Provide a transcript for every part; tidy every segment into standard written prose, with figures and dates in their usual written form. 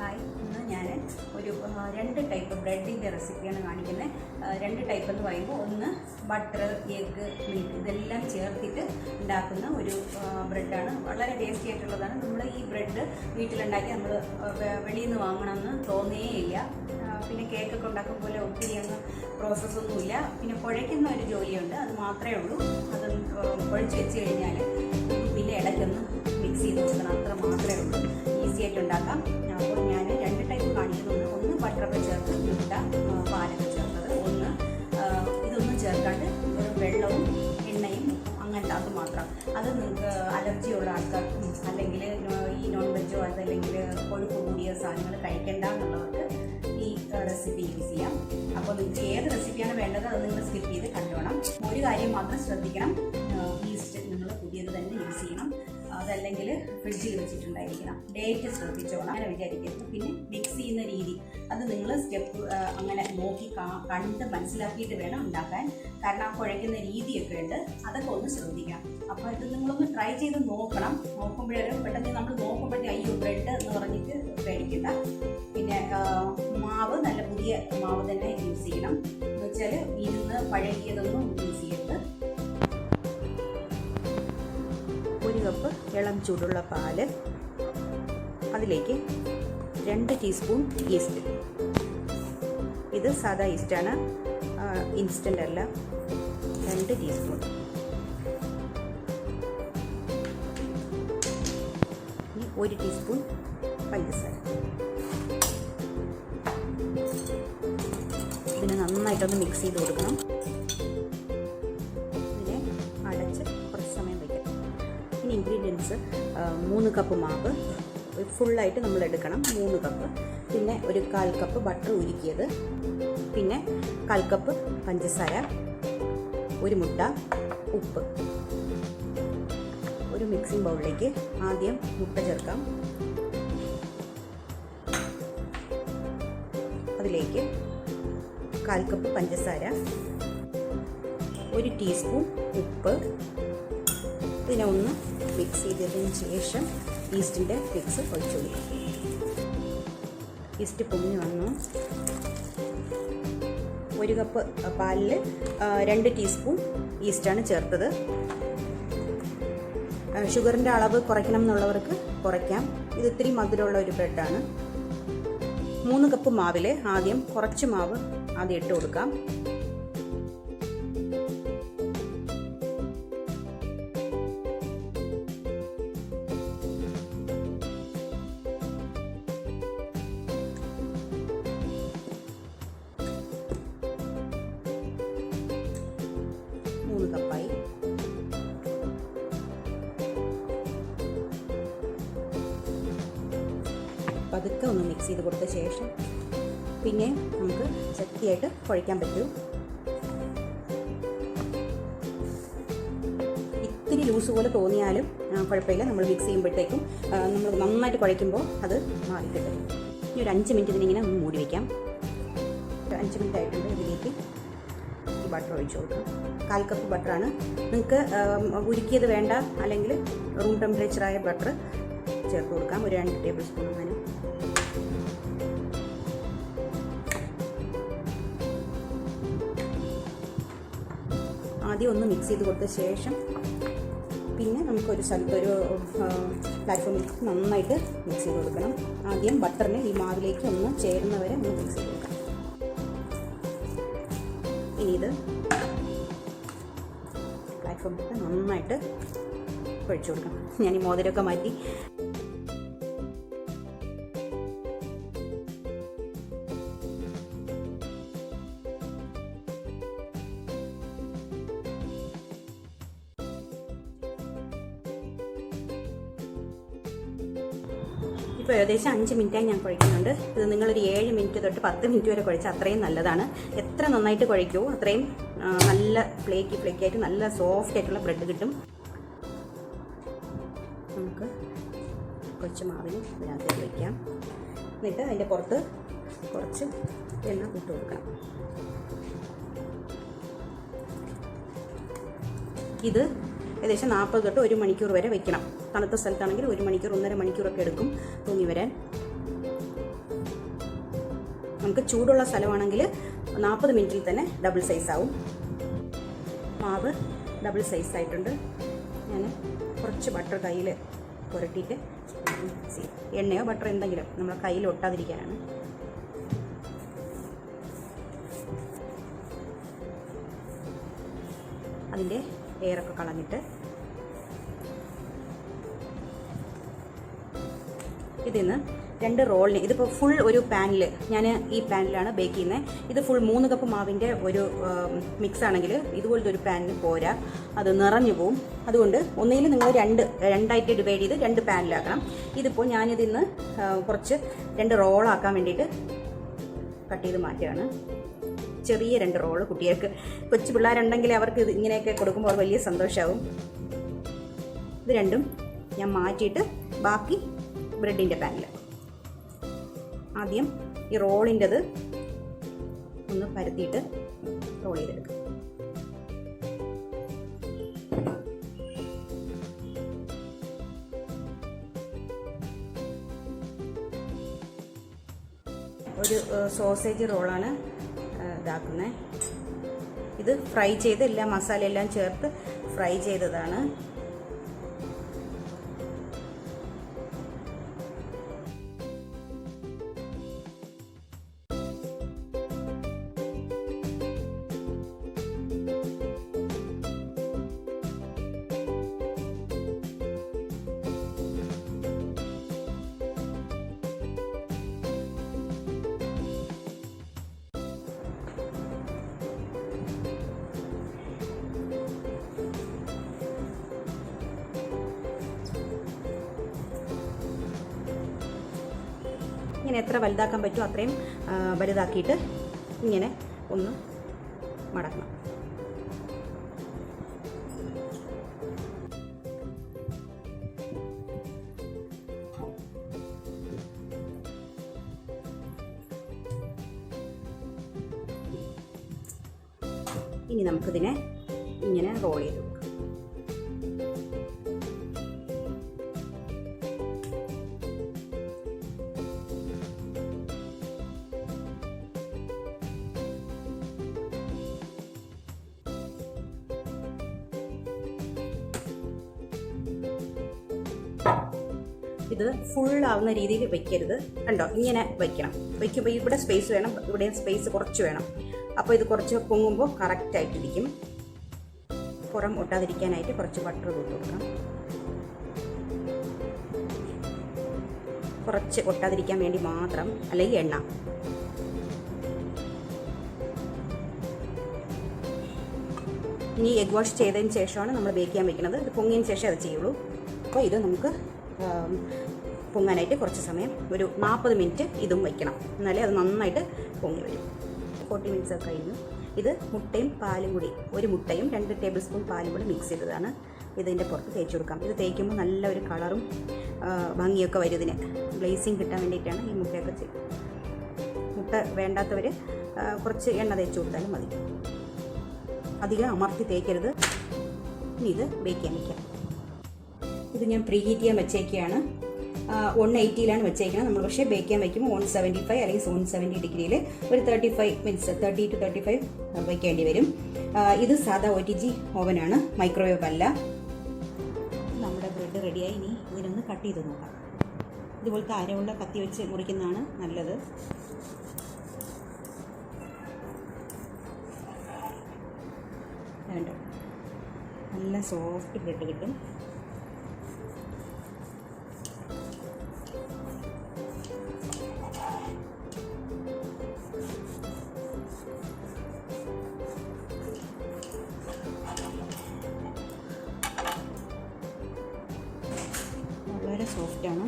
Hi, ഇന്ന് ഞാൻ ഒരു 2 ടൈപ്പ് ബ്രെഡിൻ്റെ റെസിപ്പിയാണ് കാണിക്കുന്നത്. 2 ടൈപ്പ് എന്ന് പറയുമ്പോൾ ഒന്ന് ബട്ടർ, എഗ്ഗ്, മിൽക്ക് ഇതെല്ലാം ചേർത്തിട്ട് ഉണ്ടാക്കുന്ന ഒരു ബ്രെഡാണ്. വളരെ ടേസ്റ്റി ആയിട്ടുള്ളതാണ്. നമ്മൾ ഈ ബ്രെഡ് വീട്ടിലുണ്ടാക്കി നമ്മൾ വെളിയിൽ നിന്ന് വാങ്ങണമെന്ന് തോന്നുകയില്ല. പിന്നെ കേക്കൊക്കെ ഉണ്ടാക്കും പോലെ ഒത്തിരി അങ്ങ് പ്രോസസ്സൊന്നുമില്ല. പിന്നെ കുഴയ്ക്കുന്ന ഒരു ജോലിയുണ്ട്, അത് മാത്രമേ ഉള്ളൂ. അത് കുഴച്ച് വെച്ച് കഴിഞ്ഞാൽ പിന്നെ ഇടയ്ക്കൊന്ന് മിക്സ് ചെയ്ത് കൊടുക്കണം, അത്ര മാത്രമേ ഉള്ളൂ. ഈസി ആയിട്ട് ഉണ്ടാക്കാം. അപ്പോൾ ഞാൻ 2 ടൈപ്പ് കാണിക്കുന്നുണ്ട്. ഒന്ന് ബട്ടറൊക്കെ ചേർത്ത് മുട്ട, പാലൊക്കെ ചേർത്തത്, ഒന്ന് ഇതൊന്നും ചേർക്കാണ്ട് വെള്ളവും എണ്ണയും അങ്ങനത്തെ അത് മാത്രം. അത് നിങ്ങൾക്ക് അലർജിയുള്ള ആൾക്കാർക്കും അല്ലെങ്കിൽ ഈ നോൺ വെജോ അതല്ലെങ്കിൽ കൊഴുപ്പ് കൂടിയ സാധനങ്ങൾ കഴിക്കേണ്ട എന്നുള്ളവർക്ക് ഈ റെസിപ്പി യൂസ് ചെയ്യാം. അപ്പോൾ നിങ്ങൾക്ക് ഏത് റെസിപ്പിയാണ് വേണ്ടത് അത് നിങ്ങൾ സ്കിപ്പ് ചെയ്ത് കണ്ടുവേണം. ഒരു കാര്യം മാത്രം ശ്രദ്ധിക്കണം, ഈസ്റ്റ് നിങ്ങൾ പുതിയത് തന്നെ യൂസ് ചെയ്യണം. അതല്ലെങ്കിൽ ഫ്രിഡ്ജിൽ വെച്ചിട്ടുണ്ടായിരിക്കണം. ഡേറ്റ് ശ്രദ്ധിച്ചോണം, അങ്ങനെ വിചാരിക്കരുത്. പിന്നെ മിക്സ് ചെയ്യുന്ന രീതി അത് നിങ്ങൾ സ്റ്റെപ്പ് അങ്ങനെ നോക്കി കണ്ട് മനസ്സിലാക്കിയിട്ട് വേണം ഉണ്ടാക്കാൻ. കാരണം ആ കുഴയ്ക്കുന്ന രീതിയൊക്കെ ഉണ്ട്, അതൊക്കെ ഒന്ന് ശ്രദ്ധിക്കണം. അപ്പോൾ ഇത് നിങ്ങളൊന്ന് ട്രൈ ചെയ്ത് നോക്കണം. പെട്ടെന്ന് നമ്മൾ നോക്കുമ്പോഴേ അയ്യോ ബ്രെഡ് എന്ന് പറഞ്ഞിട്ട് പേടിക്കണ്ട. പിന്നെ മാവ് നല്ല പുതിയ മാവ് തന്നെ യൂസ് ചെയ്യണം. എന്ന് വെച്ചാൽ ഇരുന്ന് പഴകിയതൊന്നും യൂസ് ചെയ്യരുത്. 1 കപ്പ് ഇളം ചൂടുള്ള പാല്, അതിലേക്ക് 2 ടീസ്പൂൺ ഈസ്റ്റ്. ഇത് സാദാ ഈസ്റ്റാണ്, ഇൻസ്റ്റൻ്റ് അല്ല. 2 ടീസ്പൂൺ. 1 ടീസ്പൂൺ പഞ്ചസാര. ഇതിനെ നന്നായിട്ടൊന്ന് മിക്സ് ചെയ്ത് കൊടുക്കണം. ഇതിനെ അടച്ച് കുറച്ച് സമയം വയ്ക്കാം. ഇനി ഇൻഗ്രീഡിയൻസ്: 3 കപ്പ് മാവ് ഫുള്ളായിട്ട് നമ്മൾ എടുക്കണം, 3 കപ്പ്. പിന്നെ ഒരു 1/4 കപ്പ് ബട്ടർ ഉരുക്കിയത്, പിന്നെ 1/4 കപ്പ് പഞ്ചസാര, 1 മുട്ട, ഉപ്പ്. ഒരു മിക്സിംഗ് ബൗളിലേക്ക് ആദ്യം മുട്ട ചേർക്കാം. അതിലേക്ക് 1/4 കപ്പ് പഞ്ചസാര, 1 ടീസ്പൂൺ ഉപ്പ്. ഇതിനെ ഒന്ന് മിക്സ് ചെയ്തതിന് ശേഷം ഈസ്റ്റിൻ്റെ മിക്സ് ഒഴിച്ചു കൊടുക്കും. ഈസ്റ്റ് പൊങ്ങി വന്നു. 1 കപ്പ് പാലിൽ 2 ടീസ്പൂൺ ഈസ്റ്റാണ് ചേർത്തത്. ഷുഗറിൻ്റെ അളവ് കുറയ്ക്കണം എന്നുള്ളവർക്ക് കുറയ്ക്കാം. ഇത് ഇത്തിരി മധുരമുള്ള ഒരു ബ്രെഡാണ്. 3 കപ്പ് മാവിൽ ആദ്യം കുറച്ച് മാവ് ആദ്യം ഇട്ട് കൊടുക്കാം. കപ്പായി. പതുക്കെ ഒന്ന് മിക്സ് ചെയ്ത് കൊടുത്ത ശേഷം പിന്നെ നമുക്ക് ശക്തിയായിട്ട് കുഴയ്ക്കാൻ പറ്റും. ഇത്തിരി ലൂസ് പോലെ തോന്നിയാലും കുഴപ്പമില്ല. നമ്മൾ മിക്സ് ചെയ്യുമ്പോഴത്തേക്കും നമ്മൾ നന്നായിട്ട് കുഴയ്ക്കുമ്പോൾ അത് മാറിക്കിട്ടും. ഇനി ഒരു 5 മിനിറ്റ് ഇതിനിങ്ങനെ ഒന്ന് മൂടി വയ്ക്കാം. 5 മിനിറ്റ് ആയിട്ടുണ്ട്. ഇതിലേക്ക് ബട്ടർ ഒഴിച്ചു കൊടുക്കാം. 1/4 കപ്പ് ബട്ടറാണ്. നിങ്ങൾക്ക് ഉരുക്കിയത് വേണ്ട അല്ലെങ്കിൽ റൂം ടെമ്പറേച്ചറായ ബട്ടർ ചേർത്ത് കൊടുക്കാം. ഒരു 2 ടേബിൾ സ്പൂൺ അങ്ങനെ. ആദ്യം ഒന്ന് മിക്സ് ചെയ്ത് കൊടുത്ത ശേഷം പിന്നെ നമുക്കൊരു സ്ഥലത്തൊരു പ്ലാറ്റ്ഫോമിൽ നന്നായിട്ട് മിക്സ് ചെയ്ത് കൊടുക്കണം. ആദ്യം ബട്ടറിനെ ഈ മാവിലേക്ക് ഒന്ന് ചേരുന്നവരെ ഒന്ന് മിക്സ് ചെയ്ത് കൊടുക്കാം. ഇനി ഇത് പ്ലാറ്റ്ഫോമിലേക്ക് നന്നായിട്ട് കുഴച്ച് കൊടുക്കണം. ഞാൻ ഈ മോതിരമൊക്കെ മാറ്റി. ഇപ്പോൾ ഏകദേശം 5 മിനിറ്റായി ഞാൻ കുഴയ്ക്കുന്നുണ്ട്. ഇത് നിങ്ങളൊരു 7 മിനിറ്റ് തൊട്ട് 10 മിനിറ്റ് വരെ കുഴച്ചാൽ അത്രയും നല്ലതാണ്. എത്ര നന്നായിട്ട് കുഴയ്ക്കുമോ അത്രയും നല്ല ഫ്ലേക്കി ആയിട്ട് നല്ല സോഫ്റ്റ് ആയിട്ടുള്ള ബ്രെഡ് കിട്ടും. നമുക്ക് കുറച്ച് മാവിന് ഇതിനകത്ത് വയ്ക്കാം. എന്നിട്ട് അതിൻ്റെ പുറത്ത് കുറച്ച് എണ്ണ ഇട്ട് കൊടുക്കണം. ഇത് ഏകദേശം 40 തൊട്ട് 1 മണിക്കൂർ വരെ വെക്കണം. തണുത്ത സ്ഥലത്താണെങ്കിൽ 1 മണിക്കൂർ 1.5 മണിക്കൂറൊക്കെ എടുക്കും തൂങ്ങി വരാൻ. നമുക്ക് ചൂടുള്ള സ്ഥലമാണെങ്കിൽ 40 മിനിറ്റിൽ തന്നെ ഡബിൾ സൈസ് ആവും. മാവ് ഡബിൾ സൈസ് ആയിട്ടുണ്ട്. ഞാൻ കുറച്ച് ബട്ടർ കയ്യിൽ പുരട്ടിയിട്ട്, എണ്ണയോ ബട്ടർ എന്തെങ്കിലും നമ്മളെ കയ്യിൽ ഒട്ടാതിരിക്കാനാണ്. അതിൻ്റെ എയറൊക്കെ കളഞ്ഞിട്ട് ഇതിന്ന് 2 റോളിന്, ഇതിപ്പോൾ ഫുൾ ഒരു പാനിൽ, ഞാൻ ഈ പാനിലാണ് ബേക്ക് ചെയ്യുന്നത്. ഇത് ഫുൾ 3 കപ്പ് മാവിൻ്റെ ഒരു മിക്സ് ആണെങ്കിൽ ഇതുപോലത്തെ ഒരു പാനിന് പോരാ, അത് നിറഞ്ഞു പോവും. അതുകൊണ്ട് ഒന്നുകിൽ നിങ്ങൾ രണ്ടായിട്ട് ഡിവൈഡ് ചെയ്ത് 2 പാനിലാക്കണം. ഇതിപ്പോൾ ഞാനിതിന്ന് കുറച്ച് 2 റോളാക്കാൻ വേണ്ടിയിട്ട് കട്ട് ചെയ്ത് മാറ്റുകയാണ്. ചെറിയ 2 റോള്. കുട്ടികൾക്ക്, കൊച്ചു പിള്ളേരുണ്ടെങ്കിൽ അവർക്ക് ഇത് ഇങ്ങനെയൊക്കെ കൊടുക്കുമ്പോൾ വലിയ സന്തോഷമാവും. ഇത് രണ്ടും ഞാൻ മാറ്റിയിട്ട് ബാക്കി ബ്രെഡിൻ്റെ പാനിൽ ആദ്യം ഈ റോളിൻ്റെത് ഒന്ന് പരത്തിയിട്ട് റോൾ ചെയ്തെടുക്കും. ഒരു സോസേജ് റോളാണ് ഇതാക്കുന്നത്. ഇത് ഫ്രൈ ചെയ്ത് എല്ലാ മസാലയെല്ലാം ചേർത്ത് ഫ്രൈ ചെയ്തതാണ്. ഇങ്ങനെ എത്ര വലുതാക്കാൻ പറ്റുമോ അത്രയും വലുതാക്കിയിട്ട് ഇങ്ങനെ ഒന്ന് മടക്കണം. ഇനി നമുക്കിതിനെ ഇങ്ങനെ റോൾ ചെയ്ത് കൊടുക്കാം. ഇത് ഫുള്ളാവുന്ന രീതിയിൽ വയ്ക്കരുത്. കണ്ടോ, ഇങ്ങനെ വയ്ക്കണം. വയ്ക്കുമ്പോൾ ഇവിടെ സ്പേസ് വേണം, ഇവിടെ സ്പേസ് കുറച്ച് വേണം. അപ്പോൾ ഇത് കുറച്ച് പൊങ്ങുമ്പോൾ കറക്റ്റായിട്ടിരിക്കും. പുറം ഒട്ടാതിരിക്കാനായിട്ട് കുറച്ച് ബട്ടർ തൂത്ത് കൊടുക്കണം. കുറച്ച് ഒട്ടാതിരിക്കാൻ വേണ്ടി മാത്രം, അല്ലെങ്കിൽ എണ്ണ. ഇനി എഗ് വാഷ് ചെയ്തതിന് ശേഷമാണ് നമ്മൾ ബേക്ക് ചെയ്യാൻ വെക്കുന്നത്. ഇത് പൊങ്ങിയതിന് ശേഷം അത് ചെയ്യുള്ളൂ. അപ്പോൾ ഇത് നമുക്ക് പൊങ്ങാനായിട്ട് കുറച്ച് സമയം, ഒരു 40 മിനിറ്റ് ഇതും വയ്ക്കണം. എന്നാലേ അത് നന്നായിട്ട് പൊങ്ങി വരും. 40 മിനിറ്റ്സ് ഒക്കെ കഴിഞ്ഞു. ഇത് മുട്ടയും പാലും കൂടി, ഒരു മുട്ടയും 2 ടേബിൾ സ്പൂൺ പാലും കൂടി മിക്സ് ചെയ്തതാണ്. ഇതിൻ്റെ പുറത്ത് തേച്ച് കൊടുക്കാം. ഇത് തേക്കുമ്പോൾ നല്ലൊരു കളറും ഭംഗിയൊക്കെ വരും. ഇതിന് ഗ്ലേസിങ് കിട്ടാൻ വേണ്ടിയിട്ടാണ് ഈ മുട്ടയൊക്കെ ചെയ്യുന്നത്. മുട്ട വേണ്ടാത്തവർ കുറച്ച് എണ്ണ തേച്ച് കൊടുത്താലും മതി. അധികം അമർത്തി തേക്കരുത്. ഇനി ഇത് ബേക്ക് ചെയ്യാൻ വയ്ക്കാം. ഇത് ഞാൻ പ്രീ ഹീറ്റ് ചെയ്യാൻ വെച്ചേക്കുകയാണ്. 180 വെച്ചേക്കുന്നത് നമ്മൾ. പക്ഷേ ബേക്ക് ചെയ്യാൻ വയ്ക്കുമ്പോൾ 175 അല്ലെങ്കിൽ 170 ഡിഗ്രിയിൽ ഒരു 35 മിനിറ്റ്സ്, 30 to 35 വയ്ക്കേണ്ടി വരും. ഇത് സാധാ OTG ഓവനാണ്, മൈക്രോവേവ് അല്ല. നമ്മുടെ ബ്രെഡ് റെഡിയായി. ഇനി ഇതിനൊന്ന് കട്ട് ചെയ്ത് നോക്കാം. ഇതുപോലത്തെ അരവുള്ള കത്തി വെച്ച് മുറിക്കുന്നതാണ് നല്ലത്. വേണ്ട, നല്ല സോഫ്റ്റ് ബ്രെഡ് കിട്ടും. വളരെ സോഫ്റ്റാണ്.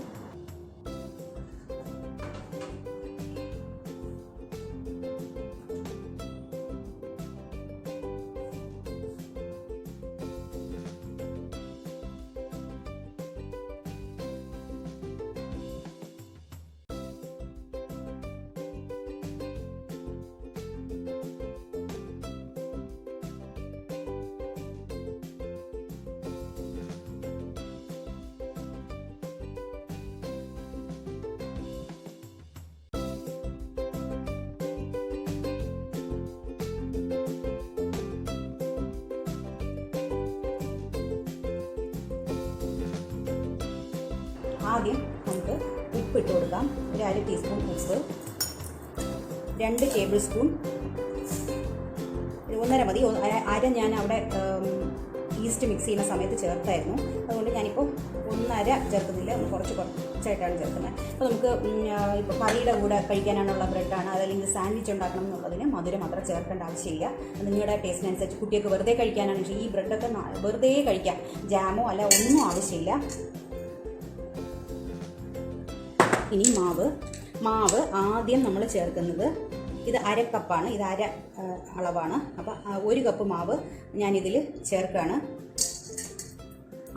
ആദ്യം നമുക്ക് ഉപ്പ് ഇട്ട് കൊടുക്കാം. ഒരു 1/2 ടീസ്പൂൺ ഉപ്പ്, 2 ടേബിൾ സ്പൂൺ, 1.5 മതി, അര ഞാൻ അവിടെ ഈസ്റ്റ് മിക്സ് ചെയ്യുന്ന സമയത്ത് ചേർത്തായിരുന്നു. അതുകൊണ്ട് ഞാനിപ്പോൾ 1.5 ചേർക്കുന്നില്ല, കുറച്ചായിട്ടാണ് ചേർക്കുന്നത്. അപ്പോൾ നമുക്ക് ഇപ്പോൾ കറിയുടെ കൂടെ കഴിക്കാനാണുള്ള ബ്രെഡാണ്, അതല്ലെങ്കിൽ സാൻഡ്വിച്ച് ഉണ്ടാക്കണം എന്നുള്ളതിന് മധുരം അത്ര ചേർക്കേണ്ട ആവശ്യമില്ല. നിങ്ങളുടെ ടേസ്റ്റിനനുസരിച്ച് കുട്ടികൾക്ക് വെറുതെ കഴിക്കാനാണ് ഈ ബ്രെഡൊക്കെ വെറുതെ കഴിക്കാം, ജാമോ അല്ല ഒന്നും ആവശ്യമില്ല. ഇനി മാവ് ആദ്യം നമ്മൾ ചേർക്കുന്നത് ഇത് 1/2 കപ്പാണ്, ഇത് 1/2 അളവാണ്. അപ്പോൾ 1 കപ്പ് മാവ് ഞാനിതിൽ ചേർക്കുകയാണ്.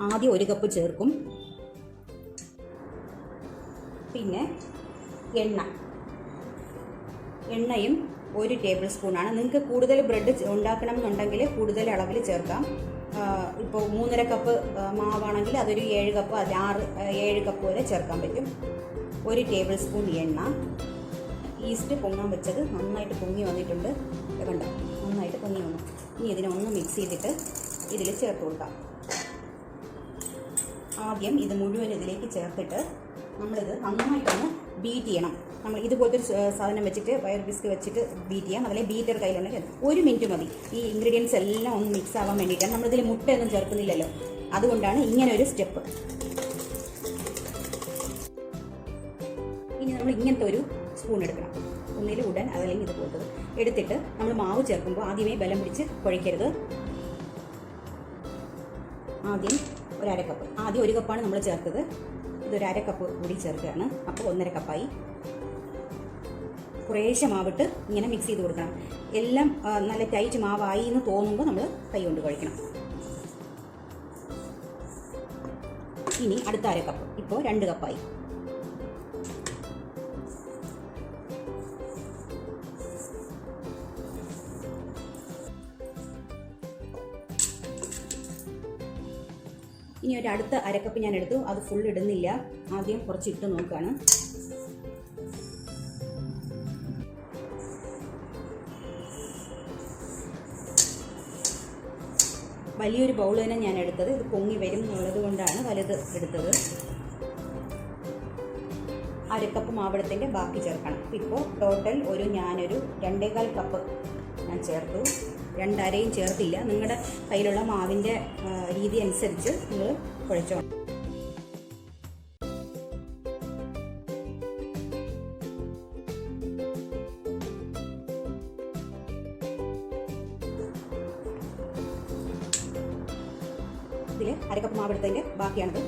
ആദ്യം 1 കപ്പ് ചേർക്കും. പിന്നെ എണ്ണയും 1 ടേബിൾ സ്പൂണാണ്. നിങ്ങൾക്ക് കൂടുതൽ ബ്രെഡ് ഉണ്ടാക്കണം എന്നുണ്ടെങ്കിൽ കൂടുതൽ അളവിൽ ചേർക്കാം. ഇപ്പോൾ 3.5 കപ്പ് മാവാണെങ്കിൽ അതൊരു 7 കപ്പ്, 7 കപ്പ് വരെ ചേർക്കാൻ പറ്റും. 1 ടേബിൾ സ്പൂൺ എണ്ണ. ഈസ്റ്റ് പൊങ്ങാൻ വെച്ചത് നന്നായിട്ട് പൊങ്ങി വന്നിട്ടുണ്ട്, കണ്ടോ, നന്നായിട്ട് പൊങ്ങി വന്നു. ഇനി ഇതിനെ ഒന്ന് മിക്സ് ചെയ്തിട്ട് ഇതിൽ ചേർത്ത് കൊടുക്കാം. ആദ്യം ഇത് മുഴുവൻ ഇതിലേക്ക് ചേർത്തിട്ട് നമ്മളിത് നന്നായിട്ടൊന്ന് ബീറ്റ് ചെയ്യണം. നമ്മൾ ഇതുപോലത്തെ സാധനം വെച്ചിട്ട് വയർ വിസ്ക് വെച്ചിട്ട് ബീറ്റ് ചെയ്യാം. അതിലെ ബീറ്റർ കയ്യിലുണ്ടെങ്കിൽ 1 മിനിറ്റ് മതി. ഈ ഇൻഗ്രീഡിയൻസ് എല്ലാം ഒന്ന് മിക്സ് ആവാൻ വേണ്ടിയിട്ടാണ്. നമ്മളിതിൽ മുട്ടയൊന്നും ചേർക്കുന്നില്ലല്ലോ, അതുകൊണ്ടാണ് ഇങ്ങനെ ഒരു സ്റ്റെപ്പ്. ഇനി നമ്മൾ ഇങ്ങനത്തെ ഒരു സ്പൂൺ എടുക്കണം, ഒന്നിൽ ഉടൻ അതല്ലെങ്കിൽ ഇതുപോലത്തത് എടുത്തിട്ട് നമ്മൾ മാവ് ചേർക്കുമ്പോൾ ആദ്യമേ ബലം പിടിച്ച് കുഴയ്ക്കരുത്. ആദ്യം 1/2 കപ്പ്, ആദ്യം 1 കപ്പാണ് നമ്മൾ ചേർത്തത്, ഇതൊരു 1/2 കപ്പ് കൂടി ചേർക്കുകയാണ്. അപ്പോൾ 1.5 കപ്പായി. കുറേശ്ശെ മാവിട്ട് ഇങ്ങനെ മിക്സ് ചെയ്ത് കൊടുക്കണം. എല്ലാം നല്ല ടൈറ്റ് മാവായി എന്ന് തോന്നുമ്പോൾ നമ്മൾ കൈ കൊണ്ട് കുഴയ്ക്കണം. ഇനി അടുത്ത 1/2 കപ്പ്, ഇപ്പോൾ 2 കപ്പായി. ഇനി ഒരു അടുത്ത 1/2 കപ്പ് ഞാൻ എടുത്തു, അത് ഫുൾ ഇടുന്നില്ല, ആദ്യം കുറച്ച് ഇട്ട് നോക്കുകയാണ്. വലിയൊരു ബൗൾ തന്നെ ഞാൻ എടുത്തത്, ഇത് പൊങ്ങി വരും എന്നുള്ളത് കൊണ്ടാണ് വലുത് എടുത്തത്. 1/2 കപ്പ് മാവെടുത്തിൻ്റെ ബാക്കി ചേർക്കണം. ഇപ്പോൾ ടോട്ടൽ ഞാനൊരു 2.25 കപ്പ് ഞാൻ ചേർത്തു. 2.5 ചേർത്തില്ല. നിങ്ങളുടെ കയ്യിലുള്ള മാവിൻ്റെ രീതി അനുസരിച്ച് നിങ്ങൾ കുഴച്ചോണം. ഇതിൽ 1/2 കപ്പ് മാവെടുത്തതിൻ്റെ ബാക്കിയാണിത്.